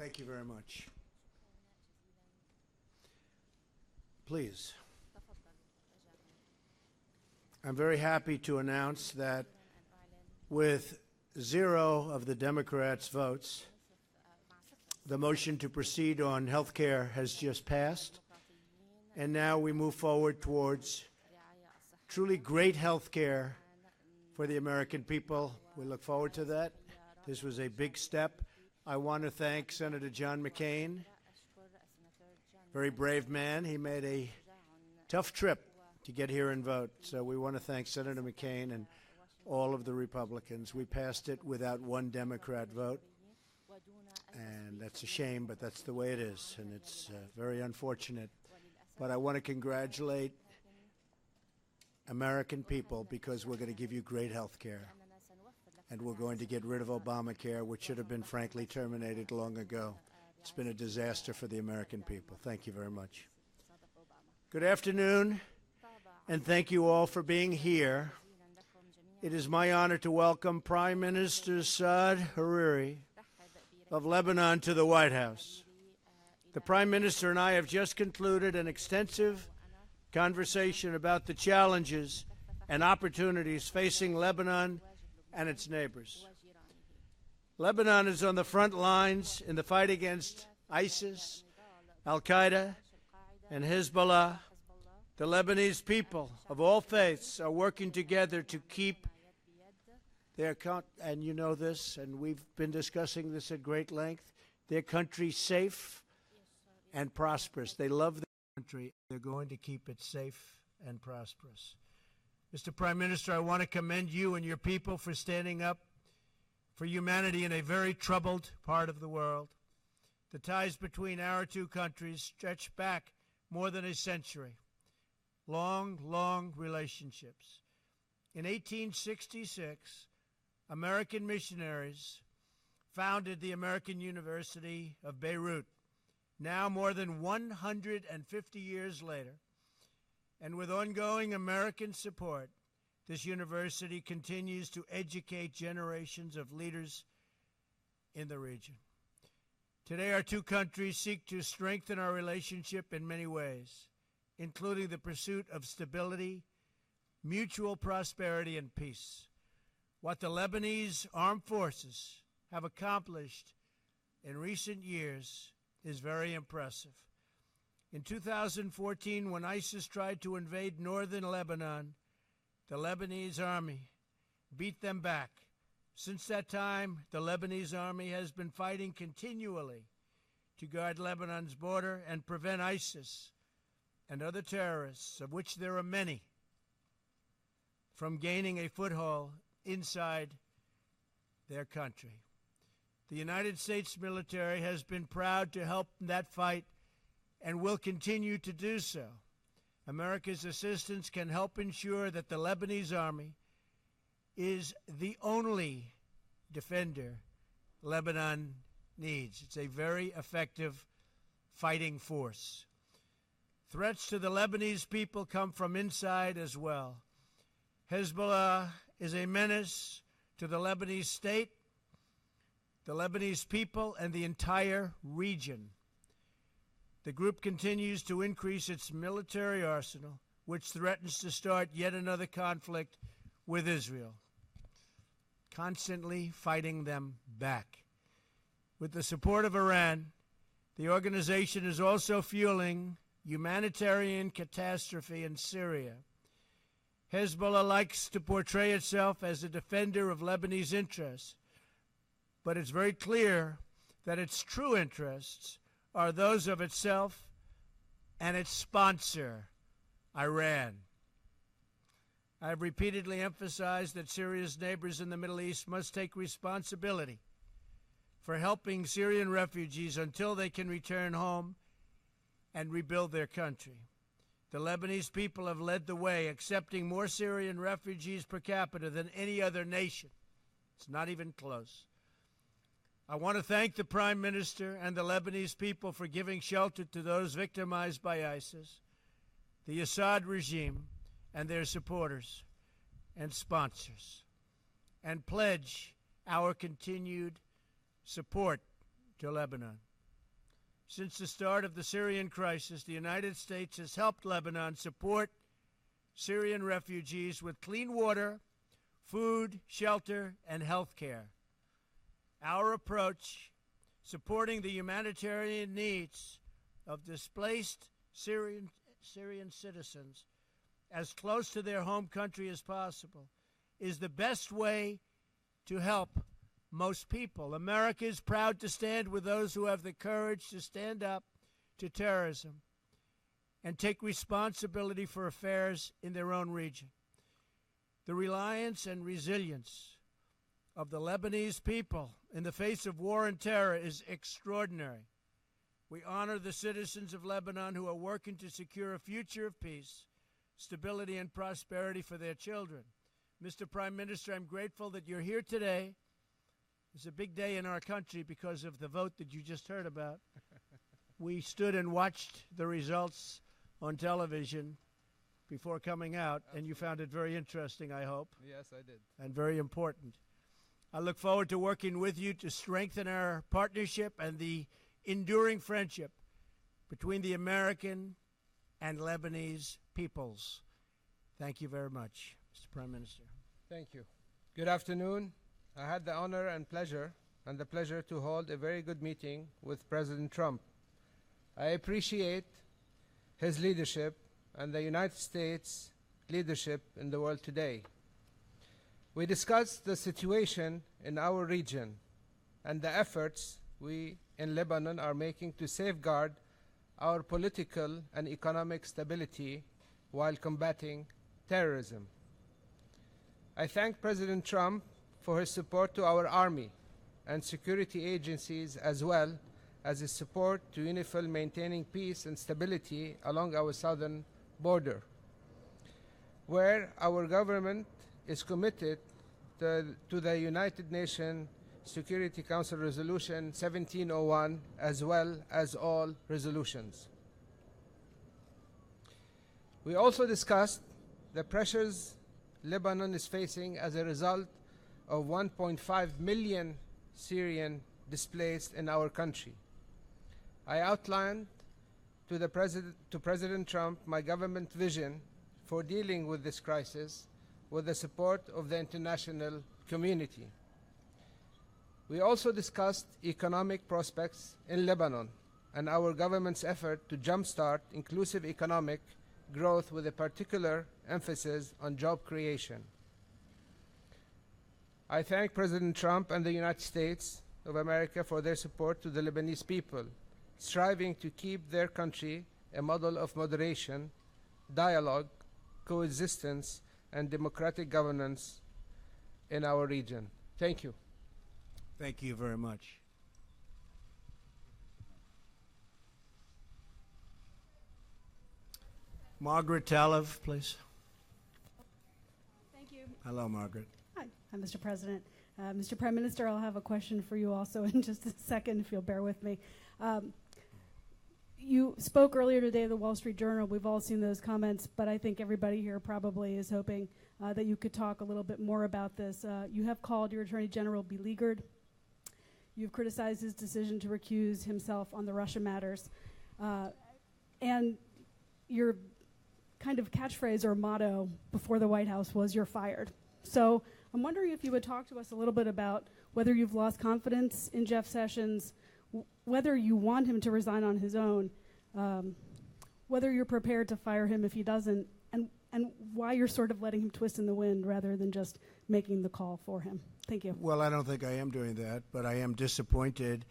Thank you very much. Please. I'm very happy to announce that with 0 of the Democrats' votes, the motion to proceed on health care has just passed, and now we move forward towards truly great health care for the American people. We look forward to that. This was a big step. I want to thank Senator John McCain, very brave man. He made a tough trip to get here and vote, so we want to thank Senator McCain and all of the Republicans. We passed it without one Democrat vote, and that's a shame, but that's the way it is, and it's very unfortunate. But I want to congratulate American people because we're going to give you great health care, and we're going to get rid of Obamacare, which should have been, frankly, terminated long ago. It's been a disaster for the American people. Thank you very much. Good afternoon, and thank you all for being here. It is my honor to welcome Prime Minister Saad Hariri of Lebanon to the White House. The Prime Minister and I have just concluded an extensive conversation about the challenges and opportunities facing Lebanon and its neighbors. Lebanon is on the front lines in the fight against ISIS, Al-Qaeda, and Hezbollah. The Lebanese people of all faiths are working together to keep their and you know this, and we've been discussing this at great length, their country safe and prosperous. They love their country. They're going to keep it safe and prosperous. Mr. Prime Minister, I want to commend you and your people for standing up for humanity in a very troubled part of the world. The ties between our two countries stretch back more than a century. Long, long relationships. In 1866, American missionaries founded the American University of Beirut. Now, more than 150 years later, and with ongoing American support, this university continues to educate generations of leaders in the region. Today, our two countries seek to strengthen our relationship in many ways, including the pursuit of stability, mutual prosperity, and peace. What the Lebanese armed forces have accomplished in recent years is very impressive. In 2014, when ISIS tried to invade northern Lebanon, the Lebanese army beat them back. Since that time, the Lebanese army has been fighting continually to guard Lebanon's border and prevent ISIS and other terrorists, of which there are many, from gaining a foothold inside their country. The United States military has been proud to help in that fight and will continue to do so. America's assistance can help ensure that the Lebanese army is the only defender Lebanon needs. It's a very effective fighting force. Threats to the Lebanese people come from inside as well. Hezbollah is a menace to the Lebanese state, the Lebanese people, and the entire region. The group continues to increase its military arsenal, which threatens to start yet another conflict with Israel, constantly fighting them back. With the support of Iran, the organization is also fueling humanitarian catastrophe in Syria. Hezbollah likes to portray itself as a defender of Lebanese interests, but it's very clear that its true interests are those of itself and its sponsor, Iran. I have repeatedly emphasized that Syria's neighbors in the Middle East must take responsibility for helping Syrian refugees until they can return home and rebuild their country. The Lebanese people have led the way, accepting more Syrian refugees per capita than any other nation. It's not even close. I want to thank the Prime Minister and the Lebanese people for giving shelter to those victimized by ISIS, the Assad regime, and their supporters and sponsors, and pledge our continued support to Lebanon. Since the start of the Syrian crisis, the United States has helped Lebanon support Syrian refugees with clean water, food, shelter, and health care. Our approach, supporting the humanitarian needs of displaced Syrian citizens as close to their home country as possible, is the best way to help most people. America is proud to stand with those who have the courage to stand up to terrorism and take responsibility for affairs in their own region. The reliance and resilience of the Lebanese people in the face of war and terror is extraordinary. We honor the citizens of Lebanon who are working to secure a future of peace, stability, and prosperity for their children. Mr. Prime Minister, I'm grateful that you're here today. It's a big day in our country because of the vote that you just heard about. We stood and watched the results on television before coming out, and you found it very interesting, I hope. Yes, I did. And very important. I look forward to working with you to strengthen our partnership and the enduring friendship between the American and Lebanese peoples. Thank you very much, Mr. Prime Minister. Thank you. Good afternoon. I had the honor and the pleasure to hold a very good meeting with President Trump. I appreciate his leadership and the United States leadership in the world today. We discussed the situation in our region and the efforts we in Lebanon are making to safeguard our political and economic stability while combating terrorism. I thank President Trump for his support to our army and security agencies, as well as his support to UNIFIL maintaining peace and stability along our southern border, where our government is committed to the United Nations Security Council Resolution 1701, as well as all resolutions. We also discussed the pressures Lebanon is facing as a result of 1.5 million Syrian displaced in our country. I outlined to President Trump my government vision for dealing with this crisis with the support of the international community. We also discussed economic prospects in Lebanon and our government's effort to jumpstart inclusive economic growth with a particular emphasis on job creation. I thank President Trump and the United States of America for their support to the Lebanese people, striving to keep their country a model of moderation, dialogue, coexistence, and democratic governance in our region. Thank you. Thank you very much. Margaret Talev, please. Thank you. Hello, Margaret. Hi, Mr. President. Mr. Prime Minister, I'll have a question for you also in just a second, if you'll bear with me. You spoke earlier today at the Wall Street Journal. We've all seen those comments, but I think everybody here probably is hoping that you could talk a little bit more about this. You have called your Attorney General beleaguered. You've criticized his decision to recuse himself on the Russia matters. And your kind of catchphrase or motto before the White House was, "You're fired." So I'm wondering if you would talk to us a little bit about whether you've lost confidence in Jeff Sessions, whether you want him to resign on his own, whether you're prepared to fire him if he doesn't, and why you're sort of letting him twist in the wind rather than just making the call for him. Thank you. Well, I don't think I am doing that, but I am disappointed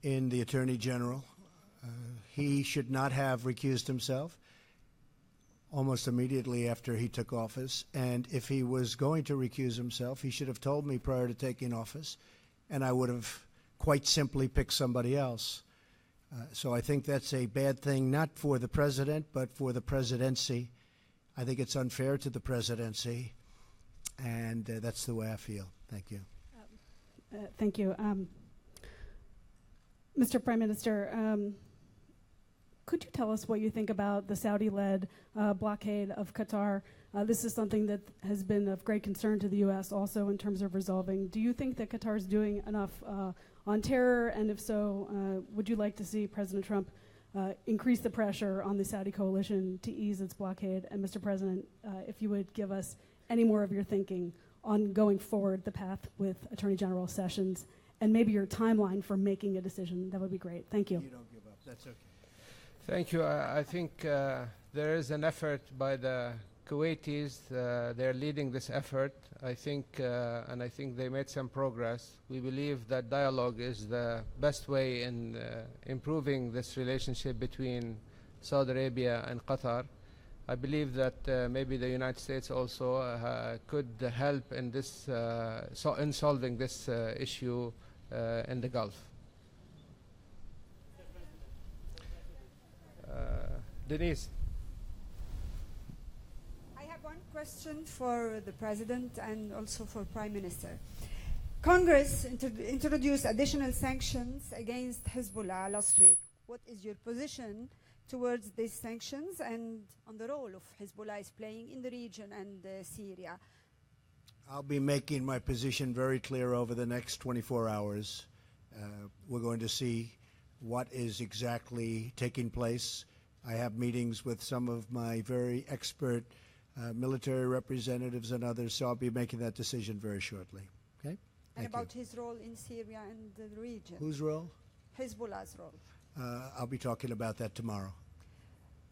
in the Attorney General. He should not have recused himself almost immediately after he took office. And if he was going to recuse himself, he should have told me prior to taking office, and I would have quite simply picked somebody else. So I think that's a bad thing, not for the president, but for the presidency. I think it's unfair to the presidency, and that's the way I feel. Thank you. Thank you. Mr. Prime Minister, Could you tell us what you think about the Saudi-led blockade of Qatar? This is something that has been of great concern to the U.S. also in terms of resolving. Do you think that Qatar is doing enough on terror? And if so, would you like to see President Trump increase the pressure on the Saudi coalition to ease its blockade? And Mr. President, if you would give us any more of your thinking on going forward the path with Attorney General Sessions and maybe your timeline for making a decision, that would be great. Thank you. You don't give up. That's okay. Thank you. I think there is an effort by the Kuwaitis. They're leading this effort. I think they made some progress. We believe that dialogue is the best way in improving this relationship between Saudi Arabia and Qatar. I believe that maybe the United States also could help in this in solving this issue in the Gulf. Denise. I have one question for the President and also for Prime Minister. Congress introduced additional sanctions against Hezbollah last week. What is your position towards these sanctions and on the role of Hezbollah is playing in the region and Syria? I'll be making my position very clear over the next 24 hours. We're going to see what is exactly taking place. I have meetings with some of my very expert military representatives and others, so I'll be making that decision very shortly. Okay? And Thank about you. his role in Syria and the region? Whose role? Hezbollah's role. I'll be talking about that tomorrow.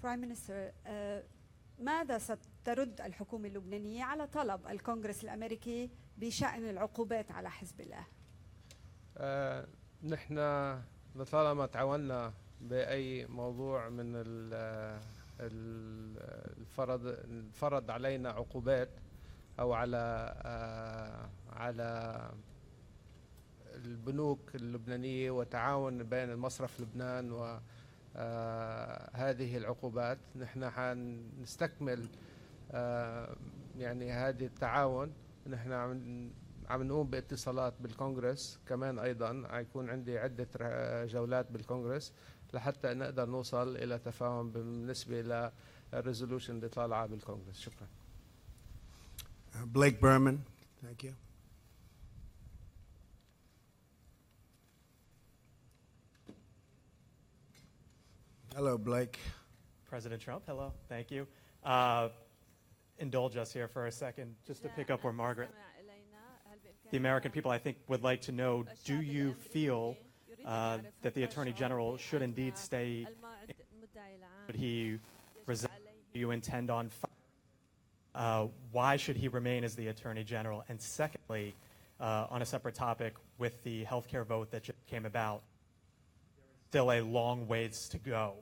Prime Minister, ماذا سترد الحكومة اللبنانية على طلب الكونغرس الأمريكي بشأن العقوبات على حزب الله؟ نحن لطالما تعاوننا بأي موضوع من الفرض علينا عقوبات أو على البنوك اللبنانية وتعاون بين المصرف لبنان وهذه العقوبات. نحن حنستكمل يعني هذه التعاون. نحن عم نقوم باتصالات بالكونغرس كمان أيضا. هيكون عندي عدة جولات بالكونغرس لحتى نقدر نوصل إلى تفاهم بالنسبة للريزولوشن اللي طالعة بالكونغرس. شكرا. Blake Berman, thank you. Hello, Blake. President Trump, hello, thank you. Indulge us here for a second, just to pick up where Margaret. The American people, I think, would like to know, do you feel that the Attorney General should indeed stay? Should he resign? Do you intend on why should he remain as the Attorney General? And secondly, on a separate topic, with the health care vote that just came about, still a long ways to go.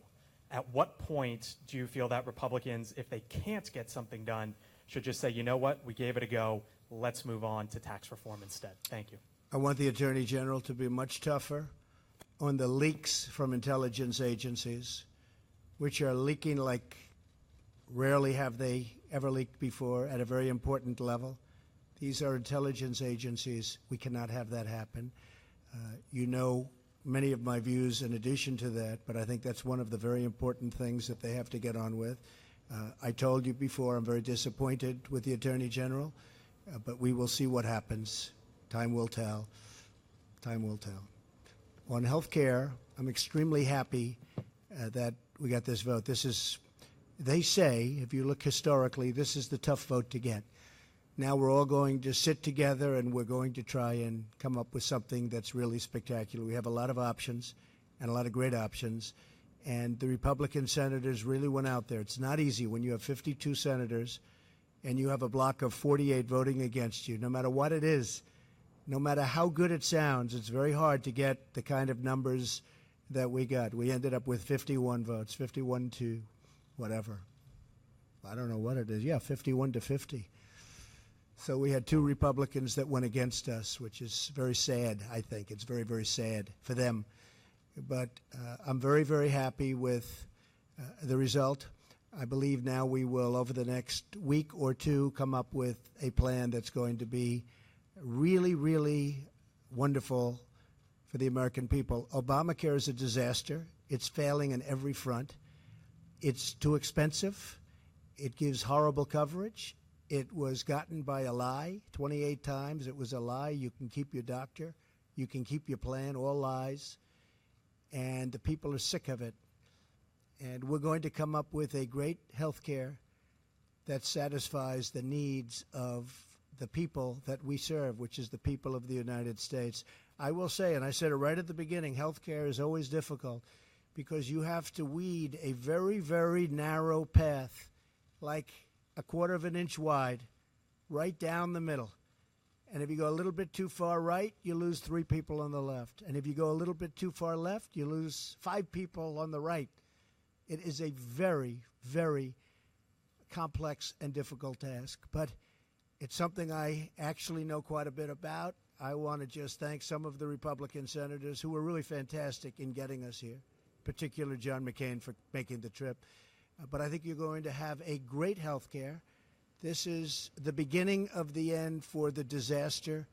At what point do you feel that Republicans, if they can't get something done, should just say, you know what, we gave it a go, let's move on to tax reform instead? Thank you. I want the Attorney General to be much tougher on the leaks from intelligence agencies, which are leaking like rarely have they ever leaked before at a very important level. These are intelligence agencies. We cannot have that happen. You know many of my views in addition to that, but I think that's one of the very important things that they have to get on with. I told you before, I'm very disappointed with the Attorney General, but we will see what happens. Time will tell. Time will tell. On health care, I'm extremely happy that we got this vote. This is, they say, if you look historically, this is the tough vote to get. Now we're all going to sit together and we're going to try and come up with something that's really spectacular. We have a lot of options and a lot of great options. And the Republican senators really went out there. It's not easy when you have 52 senators and you have a block of 48 voting against you. No matter what it is, no matter how good it sounds, it's very hard to get the kind of numbers that we got. We ended up with 51 votes, 51 to whatever. I don't know what it is. Yeah, 51 to 50. So we had two Republicans that went against us, which is very sad, I think. It's very, very sad for them. But I'm very, very happy with the result. I believe now we will, over the next week or two, come up with a plan that's going to be really, really wonderful for the American people. Obamacare is a disaster. It's failing in every front. It's too expensive. It gives horrible coverage. It was gotten by a lie 28 times. It was a lie. You can keep your doctor. You can keep your plan, all lies. And the people are sick of it. And we're going to come up with a great health care that satisfies the needs of the people that we serve, which is the people of the United States. I will say, and I said it right at the beginning, health care is always difficult because you have to weed a very, very narrow path, like a quarter of an inch wide, right down the middle. And if you go a little bit too far right, you lose 3 people on the left. And if you go a little bit too far left, you lose 5 people on the right. It is a very, very complex and difficult task. But it's something I actually know quite a bit about. I want to just thank some of the Republican senators who were really fantastic in getting us here, particularly John McCain for making the trip. But I think you're going to have a great health care. This is the beginning of the end for the disaster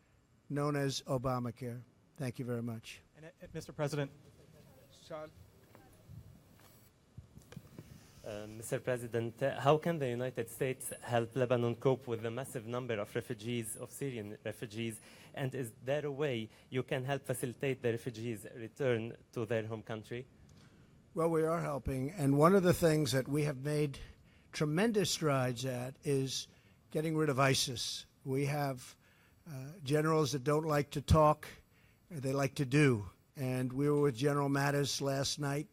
known as Obamacare. Thank you very much. And, Mr. President. Saad. Mr. President, how can the United States help Lebanon cope with the massive number of refugees, of Syrian refugees, and is there a way you can help facilitate the refugees' return to their home country? Well, we are helping, and one of the things that we have made tremendous strides at is getting rid of ISIS. We have generals that don't like to talk, they like to do, and we were with General Mattis last night,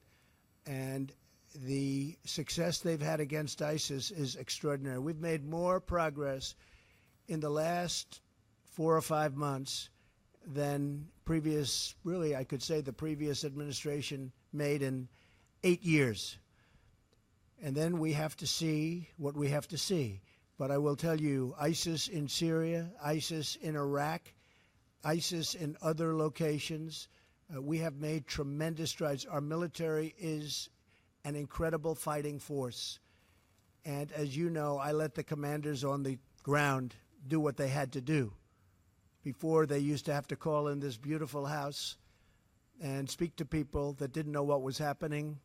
and the success they've had against ISIS is extraordinary. We've made more progress in the last 4 or 5 months than previous, really I could say the previous administration made in 8 years. And then we have to see what we have to see. But I will tell you, ISIS in Syria, ISIS in Iraq, ISIS in other locations, we have made tremendous strides. Our military is an incredible fighting force. And as you know, I let the commanders on the ground do what they had to do. Before, they used to have to call in this beautiful house and speak to people that didn't know what was happening,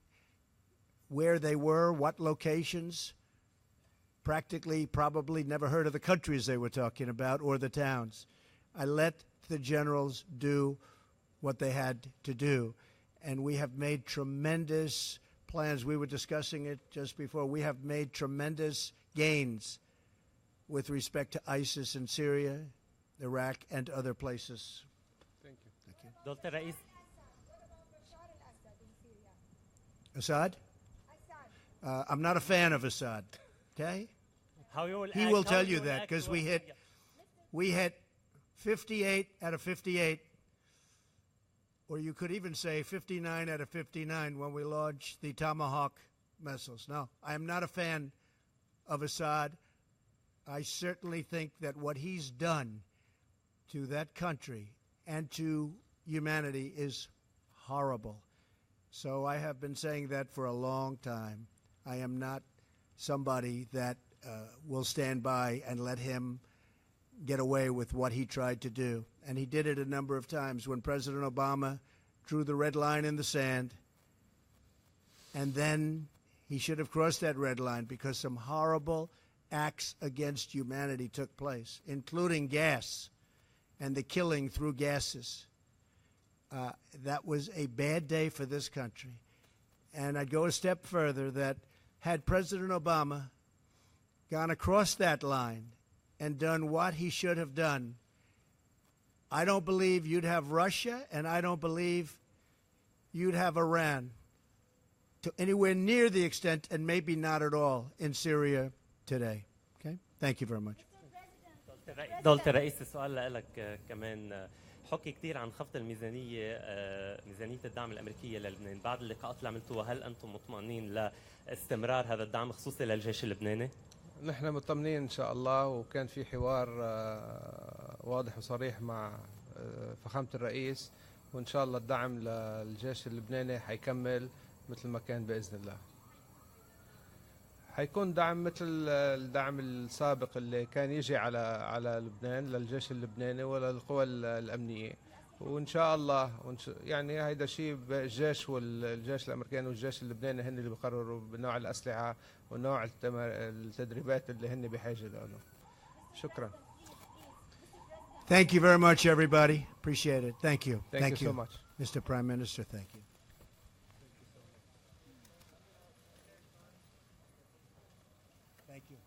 where they were, what locations, practically probably never heard of the countries they were talking about or the towns. I let the generals do what they had to do. And we have made tremendous plans. We were discussing it just before. We have made tremendous gains with respect to ISIS in Syria, Iraq, and other places. Thank you. Dr. Rais, Assad? I'm not a fan of Assad, okay? He how will tell you you that because we hit 58 out of 58, or you could even say 59 out of 59 when we launched the Tomahawk missiles. No, I am not a fan of Assad. I certainly think that what he's done to that country and to humanity is horrible. So I have been saying that for a long time. I am not somebody that will stand by and let him get away with what he tried to do. And he did it a number of times when President Obama drew the red line in the sand. And then he should have crossed that red line because some horrible acts against humanity took place, including gas and the killing through gases. That was a bad day for this country. And I'd go a step further that had President Obama gone across that line and done what he should have done, I don't believe you'd have Russia, and I don't believe you'd have Iran to anywhere near the extent, and maybe not at all, in Syria today. Okay? Thank you very much. دولة الرئيس السؤال لك كمان حكي كثير عن خفض الميزانية ميزانية الدعم الأمريكية للبنان بعد اللقاءات اللي عملتوها هل أنتم مطمئنين لاستمرار هذا الدعم خصوصي للجيش اللبناني؟ نحن مطمئنين إن شاء الله وكان في حوار واضح وصريح مع فخامة الرئيس وإن شاء الله الدعم للجيش اللبناني حيكمل مثل ما كان بإذن الله. حيكون دعم مثل الدعم السابق اللي كان يجي على لبنان للجيش اللبناني وللقوى الأمنية وان شاء الله يعني هيدا شيء بالجيش والجيش الامريكاني والجيش اللبناني هن اللي بيقرروا بنوع الاسلحه ونوع التدريبات اللي هن بحاجه له. شكرا. Thank you very much, everybody. Appreciate it. Thank you. Thank you so much. Mr. Prime Minister, thank you. Thank you.